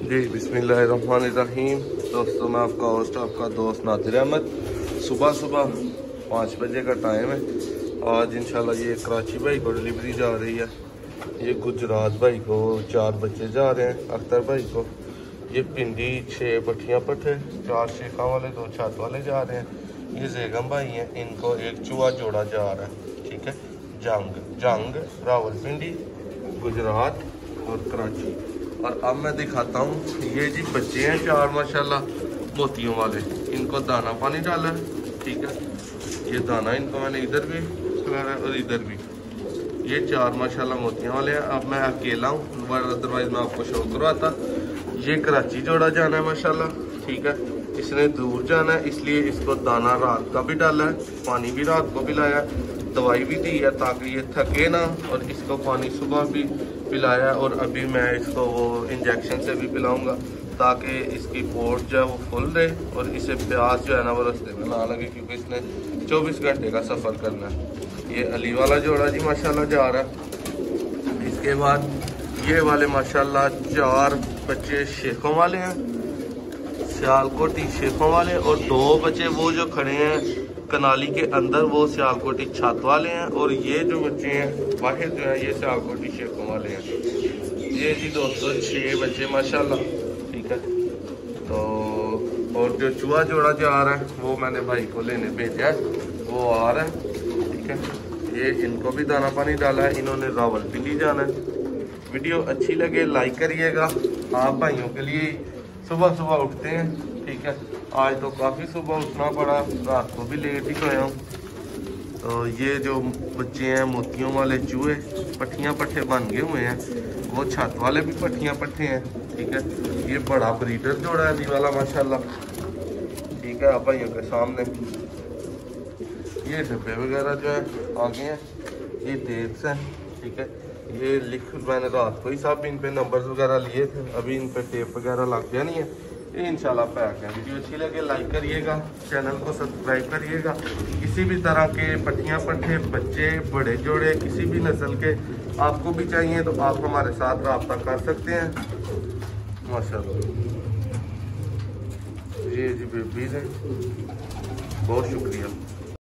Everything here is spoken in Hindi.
जी बिस्मिल्लाहिर्रहमानिर्रहीम। दोस्तों मैं आपका होस्ट आपका दोस्त नादिर अहमद। सुबह 5 बजे का टाइम है। आज इंशाल्लाह ये कराची भाई को डिलीवरी जा रही है। ये गुजरात भाई को 4 बच्चे जा रहे हैं। अख्तर भाई को ये पिंडी 6 पट्टियाँ पट्टे 4 शेखा वाले 2 छत वाले जा रहे हैं। ये जेगम भाई हैं, इनको एक चूहा जोड़ा जा रहा है। ठीक है, जंग रावलपिंडी गुजरात और कराची। और अब मैं दिखाता हूँ ये जी बच्चे हैं 4 माशाल्लाह मोतियों वाले। इनको दाना पानी डाला है। ठीक है, ये दाना इनको मैंने इधर भी खिलाया और इधर भी। ये 4 माशाल्लाह मोतियों वाले हैं। अब मैं अकेला हूँ, अदरवाइज मैं आपको शो करवाता। ये कराची जोड़ा जाना है माशाल्लाह। ठीक है, इसने दूर जाना है, इसलिए इसको दाना रात का भी डाला है, पानी भी रात को भी लाया, दवाई भी दी है ताकि ये थके ना, और इसको पानी सुबह भी पिलाया। और अभी मैं इसको वो इंजेक्शन से भी पिलाऊंगा ताकि इसकी पोर्ट जो है वो फुल रहे और इसे प्यास जो है ना वो रास्ते में ना लगे, क्योंकि इसने 24 घंटे का सफ़र करना है। ये अली वाला जोड़ा जी माशाल्लाह जा रहा है। इसके बाद ये वाले माशाल्लाह 4 बच्चे शेखों वाले हैं, सियालकोटी शेखों वाले, और 2 बच्चे वो जो खड़े हैं कनाली के अंदर वो सियालकोटी छत वाले हैं। और ये जो बच्चे हैं वाहिद जो है ये सियालकोटी शेखों वाले हैं। ये जी दोस्तों 6 बच्चे माशाल्लाह। ठीक है, तो और जो चूहा जोड़ा जो आ रहा है वो मैंने भाई को लेने भेजा है, वो आ रहा है। ठीक है, ये इनको भी दाना पानी डाला है। इन्होंने रावलपिंडी जाना है। वीडियो अच्छी लगे लाइक करिएगा। आप भाइयों के लिए सुबह सुबह उठते हैं। ठीक है, आज तो काफ़ी सुबह उठना पड़ा, रात को भी लेट ही सोया हूँ। तो ये जो बच्चे हैं मोतियों वाले चूहे पट्टियाँ पट्टे बन गए हुए हैं, वो छत वाले भी पट्टियाँ पट्टे हैं। ठीक है, ये बड़ा ब्रीडर जोड़ा है अली वाला माशाल्लाह। ठीक है, आप भाइयों के सामने ये डब्बे वगैरह जो है आगे हैं, ये टेप्स हैं। ठीक है, ये मैंने रात को ही साहब इन पे नंबर्स वगैरह लिए थे, अभी इन पे टेप वगैरह लग गया नहीं है। ये इंशाल्लाह पैक है। वीडियो अच्छी लगे लाइक करिएगा, चैनल को सब्सक्राइब करिएगा। किसी भी तरह के पट्टियाँ पट्टे बच्चे बड़े जोड़े किसी भी नस्ल के आपको भी चाहिए तो आप हमारे साथ रब्ता कर सकते हैं माशाल्लाह। ये जी बेबीज हैं, बहुत शुक्रिया।